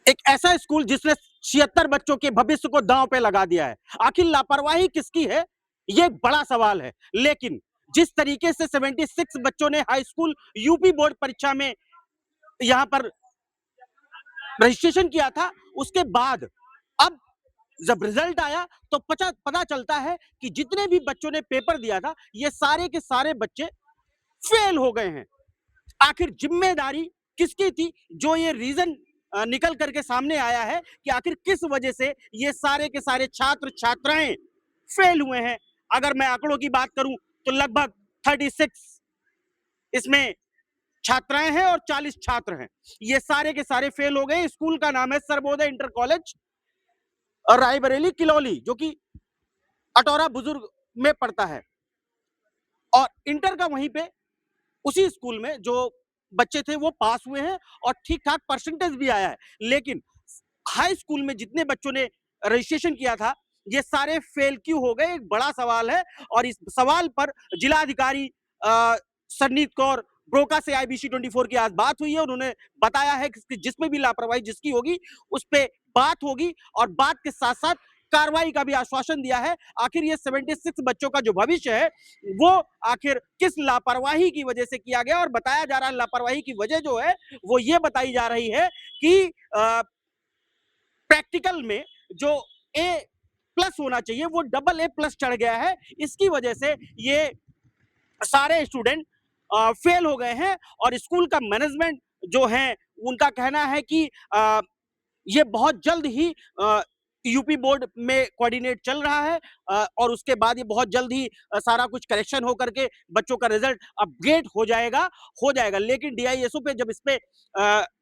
एक ऐसा स्कूल जिसने 76 बच्चों के भविष्य को दांव पे लगा दिया है। आखिर लापरवाही किसकी है, ये एक बड़ा सवाल है। लेकिन जिस तरीके से 76 बच्चों ने हाई स्कूल यूपी बोर्ड परीक्षा में यहां पर रजिस्ट्रेशन किया था, उसके बाद अब जब रिजल्ट आया तो पता चलता है कि जितने भी बच्चों ने पेपर दिया था, ये सारे के सारे बच्चे फेल हो गए हैं। आखिर जिम्मेदारी किसकी थी, जो ये रीजन निकल करके सामने आया है कि आखिर किस वजह से ये सारे के सारे छात्र छात्राएं फेल हुए हैं। अगर मैं आंकड़ों की बात करूं तो लगभग 36 इसमें छात्राएं हैं और 40 छात्र हैं। ये सारे के सारे फेल हो गए। स्कूल का नाम है सर्वोदय इंटर कॉलेज और रायबरेली किलौली, जो कि अटौरा बुजुर्ग में पड़ता है। और इंटर का वहीं पे उसी स्कूल में जो बच्चे थे वो पास हुए हैं और ठीक ठाक परसेंटेज भी आया है। लेकिन हाई स्कूल में जितने बच्चों ने रजिस्ट्रेशन किया था, ये सारे फेल क्यों हो गए, एक बड़ा सवाल है। और इस सवाल पर जिलाधिकारी सरनीत कौर ब्रोका से IBC 24 की आज बात हुई है। उन्होंने बताया है कि जिसमें भी लापरवाही जिसकी होगी उस पर बात होगी और बात के साथ साथ कार्रवाई का भी आश्वासन दिया है। आखिर ये 76 बच्चों का जो भविष्य है वो आखिर किस लापरवाही की वजह से किया गया, और बताया जा रहा है लापरवाही की वजह जो है वो ये बताई जा रही है कि प्रैक्टिकल में जो A+ होना चाहिए वो AA+ चढ़ गया है। इसकी वजह से ये सारे स्टूडेंट फेल हो गए हैं। और स्कूल का मैनेजमेंट जो है उनका कहना है कि ये बहुत जल्द ही यूपी बोर्ड में कोऑर्डिनेट चल रहा है और उसके बाद ये बहुत जल्द ही सारा कुछ करेक्शन हो करके बच्चों का रिजल्ट अपग्रेड हो जाएगा। लेकिन DISO पे जब इस पे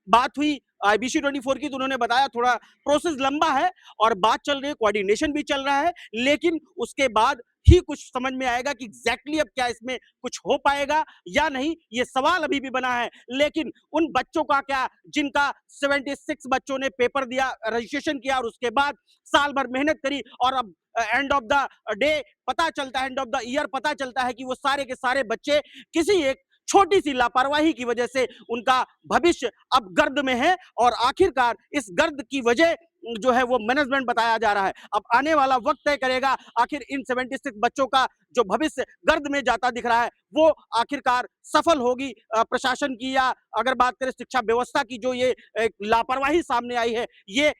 बात हुई IBC 24 की, तो उन्होंने बताया थोड़ा प्रोसेस लंबा है और बात चल रही है, कोऑर्डिनेशन भी चल रहा है, लेकिन उसके बाद ही कुछ समझ में आएगा कि एग्जैक्टली अब क्या इसमें कुछ हो पाएगा या नहीं, ये सवाल अभी भी बना है। लेकिन उन बच्चों का क्या जिनका 76 बच्चों ने पेपर दिया, रजिस्ट्रेशन किया और उसके बाद साल भर मेहनत करी और अब एंड ऑफ द डे पता चलता है, एंड ऑफ द ईयर पता चलता है कि वो सारे के सारे बच्चे किसी एक छोटी सी लापरवाही की वजह से उनका भविष्य अब गर्द में है। और आखिरकार इस गर्द की वजह जो है वो मैनेजमेंट बताया जा रहा है। अब आने वाला वक्त तय करेगा आखिर इन 76 बच्चों का जो भविष्य गर्द में जाता दिख रहा है वो आखिरकार सफल होगी प्रशासन की, या अगर बात करें शिक्षा व्यवस्था की जो ये लापरवाही सामने आई है, ये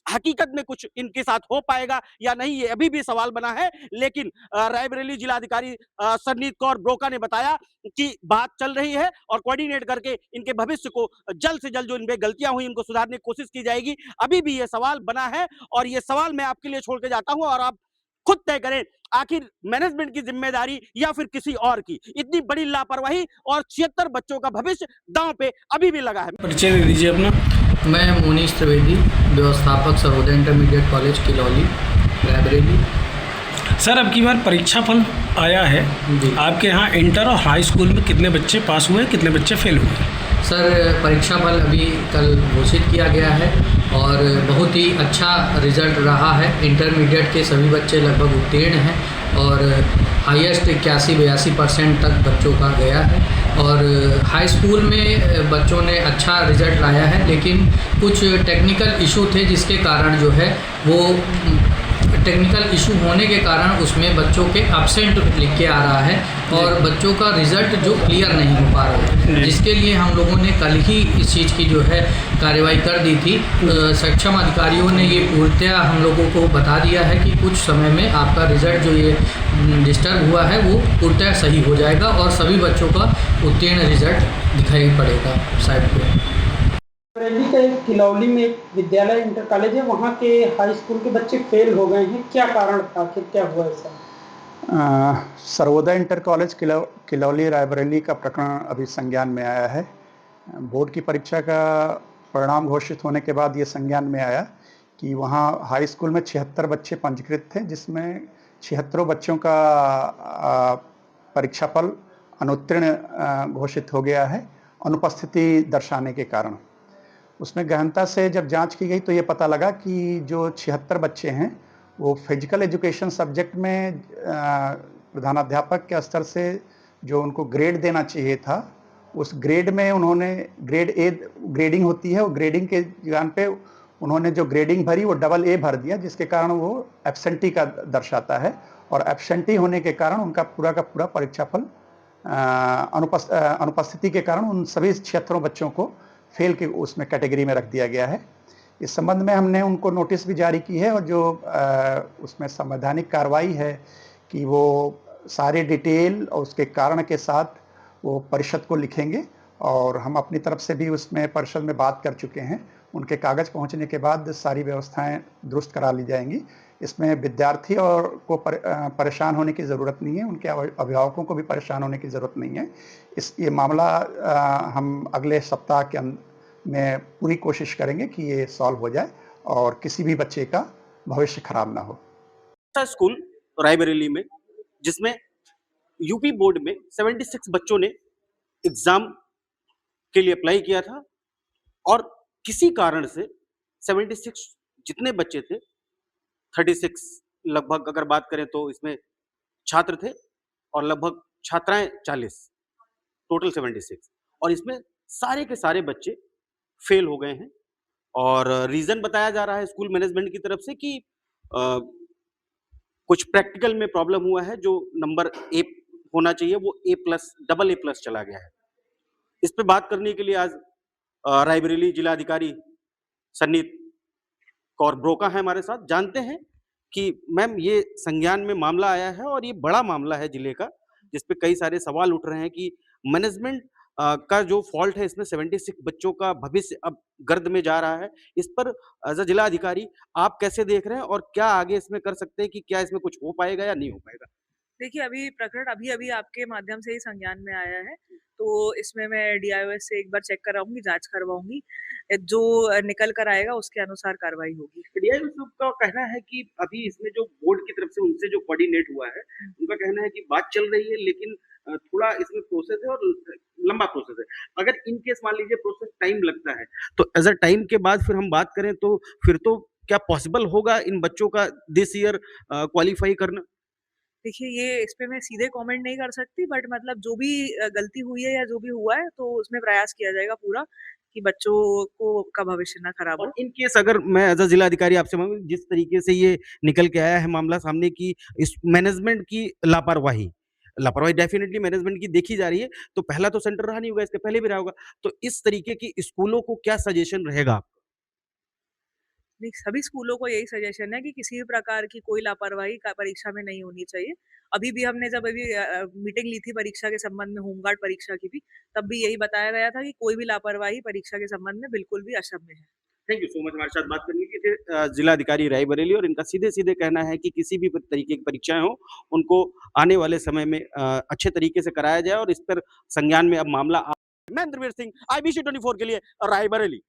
हकीकत में कुछ इनके साथ हो पाएगा या नहीं, ये अभी भी सवाल बना है। लेकिन रायबरेली जिलाधिकारी सरनीत कौर ब्रोका ने बताया कि बात चल रही है और कोऑर्डिनेट करके इनके भविष्य को जल्द से जल्द जो इनपे गलतियां हुई इनको सुधारने की कोशिश की जाएगी। अभी भी ये सवाल बना है और ये सवाल मैं आपके लिए छोड़ के जाता हूं और आप खुद तय करें आखिर मैनेजमेंट की जिम्मेदारी या फिर किसी और की। इतनी बड़ी लापरवाही और 76 बच्चों का भविष्य दांव पे अभी भी लगा है। परिचय दे दीजिए अपना। मैं मोनीश त्रिवेदी, व्यवस्थापक Sarvodaya intermediate college Kilauli Raebareli. Sir, अब की बार परीक्षा फल आया है, आपके यहाँ इंटर और हाई स्कूल में कितने बच्चे पास हुए, कितने बच्चे फेल हुए? सर, परीक्षा फल अभी कल घोषित किया गया है और बहुत ही अच्छा रिजल्ट रहा है। इंटरमीडिएट के सभी बच्चे लगभग उत्तीर्ण हैं और हाईएस्ट 81-82% तक बच्चों का गया है। और हाई स्कूल में बच्चों ने अच्छा रिजल्ट लाया है, लेकिन कुछ टेक्निकल इशू थे जिसके कारण जो है वो टेक्निकल इशू होने के कारण उसमें बच्चों के एब्सेंट लिख के आ रहा है और बच्चों का रिज़ल्ट जो क्लियर नहीं हो पा रहा है, जिसके लिए हम लोगों ने कल ही इस चीज़ की जो है कार्रवाई कर दी थी। सक्षम अधिकारियों ने ये पूर्णतः हम लोगों को बता दिया है कि कुछ समय में आपका रिज़ल्ट जो ये डिस्टर्ब हुआ है वो पूर्णतः सही हो जाएगा और सभी बच्चों का उत्तीर्ण रिज़ल्ट दिखाई पड़ेगा साइड पर। बरेली का एक किलौली में एक विद्यालय इंटर कॉलेज है, वहाँ के हाई स्कूल के बच्चे फेल हो गए हैं, क्या कारण था, आखिर क्या हुआ ऐसा? सर्वोदय इंटर कॉलेज किलौली रायबरेली का प्रकरण अभी संज्ञान में आया है। बोर्ड की परीक्षा का परिणाम घोषित होने के बाद ये संज्ञान में आया कि वहाँ हाई स्कूल में 76 बच्चे पंजीकृत थे, जिसमें 76 बच्चों का परीक्षा फल अनुत्तीर्ण घोषित हो गया है अनुपस्थिति दर्शाने के कारण। उसमें गहनता से जब जांच की गई तो ये पता लगा कि जो 76 बच्चे हैं वो फिजिकल एजुकेशन सब्जेक्ट में प्रधानाध्यापक के स्तर से जो उनको ग्रेड देना चाहिए था उस ग्रेड में उन्होंने ग्रेड ए ग्रेडिंग होती है, वो ग्रेडिंग के जान पे उन्होंने जो ग्रेडिंग भरी वो डबल ए भर दिया, जिसके कारण वो एब्सेंटी का दर्शाता है और एब्सेंटी होने के कारण उनका पूरा का पूरा परीक्षाफल अनुपस्थिति के कारण उन सभी 76 बच्चों को फेल के उसमें कैटेगरी में रख दिया गया है। इस संबंध में हमने उनको नोटिस भी जारी की है और जो उसमें संवैधानिक कार्रवाई है कि वो सारे डिटेल और उसके कारण के साथ वो परिषद को लिखेंगे और हम अपनी तरफ से भी उसमें परिषद में बात कर चुके हैं। उनके कागज पहुंचने के बाद सारी व्यवस्थाएं दुरुस्त करा ली जाएंगी। इसमें विद्यार्थी और को परेशान होने की ज़रूरत नहीं है, उनके अभिभावकों को भी परेशान होने की ज़रूरत नहीं है। ये मामला हम अगले सप्ताह के में पूरी कोशिश करेंगे कि ये सॉल्व हो जाए और किसी भी बच्चे का भविष्य खराब ना हो। स्कूल रायबरेली में जिसमें यूपी बोर्ड में 76 बच्चों ने एग्जाम के लिए अप्लाई किया था और किसी कारण से 76 जितने बच्चे थे 36 लगभग अगर बात करें तो इसमें छात्र थे और लगभग छात्राएं 40, टोटल 76 और इसमें सारे के सारे बच्चे फेल हो गए हैं और रीजन बताया जा रहा है स्कूल मैनेजमेंट की तरफ से कि कुछ प्रैक्टिकल में प्रॉब्लम हुआ है, जो नंबर ए होना चाहिए वो A+, डबल A+ चला गया है। इस पे बात करने के लिए आज रायबरेली जिलाधिकारी सन्नीत कौर ब्रोका है हमारे साथ। जानते हैं कि मैम ये संज्ञान में मामला आया है और ये बड़ा मामला है जिले का, जिस पे कई सारे सवाल उठ रहे हैं कि मैनेजमेंट का जो फॉल्ट है इसमें 76 बच्चों का भविष्य अब गर्द में जा रहा है। इस पर एज अ जिला अधिकारी आप कैसे देख रहे हैं और क्या आगे इसमें कर सकते हैं कि क्या इसमें कुछ हो पाएगा या नहीं हो पाएगा? देखिए, अभी प्रकरण अभी-अभी आपके माध्यम से ही संज्ञान में आया है, तो इसमें मैं डीआईओएस से एक बार चेक कराऊँगी, जाँच करवाऊँगी। जो निकल कर आएगा उसके अनुसार कार्रवाई होगी। डीआईओ का कहना है कि अभी इसमें जो बोर्ड की तरफ से उनसे जो कोऑर्डिनेट हुआ है, उनका कहना है कि बात चल रही है लेकिन थोड़ा इसमें प्रोसेस है और लंबा प्रोसेस है। अगर इन केस मान लीजिए प्रोसेस टाइम लगता है, तो एज़ अ टाइम के बाद फिर हम बात करें तो फिर तो क्या पॉसिबल होगा इन बच्चों का दिस ईयर क्वालीफाई करना? देखिए, ये इस पे मैं सीधे कमेंट नहीं कर सकती, बट मतलब जो भी गलती हुई है या जो भी हुआ है, तो उसमें प्रयास किया जाएगा पूरा कि बच्चों को का भविष्य ना खराब और हो। इन केस अगर मैं एज़ अ जिलाधिकारी आपसे मांगूँ, जिस तरीके से ये निकल के आया है मामला सामने कि इस मैनेजमेंट की लापरवाही लापरवाही डेफिनिटली मैनेजमेंट की देखी जा रही है, तो पहला तो सेंटर रहा नहीं होगा, इसके पहले भी रहा होगा। तो इस तरीके की स्कूलों को क्या सजेशन रहेगा आपका? नहीं, सभी स्कूलों को यही सजेशन है कि किसी भी प्रकार की कोई लापरवाही का परीक्षा में नहीं होनी चाहिए। अभी भी हमने जब मीटिंग ली थी परीक्षा के संबंध में, होमगार्ड परीक्षा की भी, तब भी यही बताया गया था कि कोई भी लापरवाही परीक्षा के संबंध में बिल्कुल भी अक्षम्य है। थैंक यू सो मच हमारे साथ बात करने के लिए जिलाधिकारी रायबरेली और इनका सीधे-सीधे कहना है कि किसी भी तरीके की परीक्षाएँ हों, उनको आने वाले समय में अच्छे तरीके से कराया जाए और इस पर संज्ञान में अब मामला मैं इंद्रवीर सिंह, IBC 24 के लिए रायबरेली।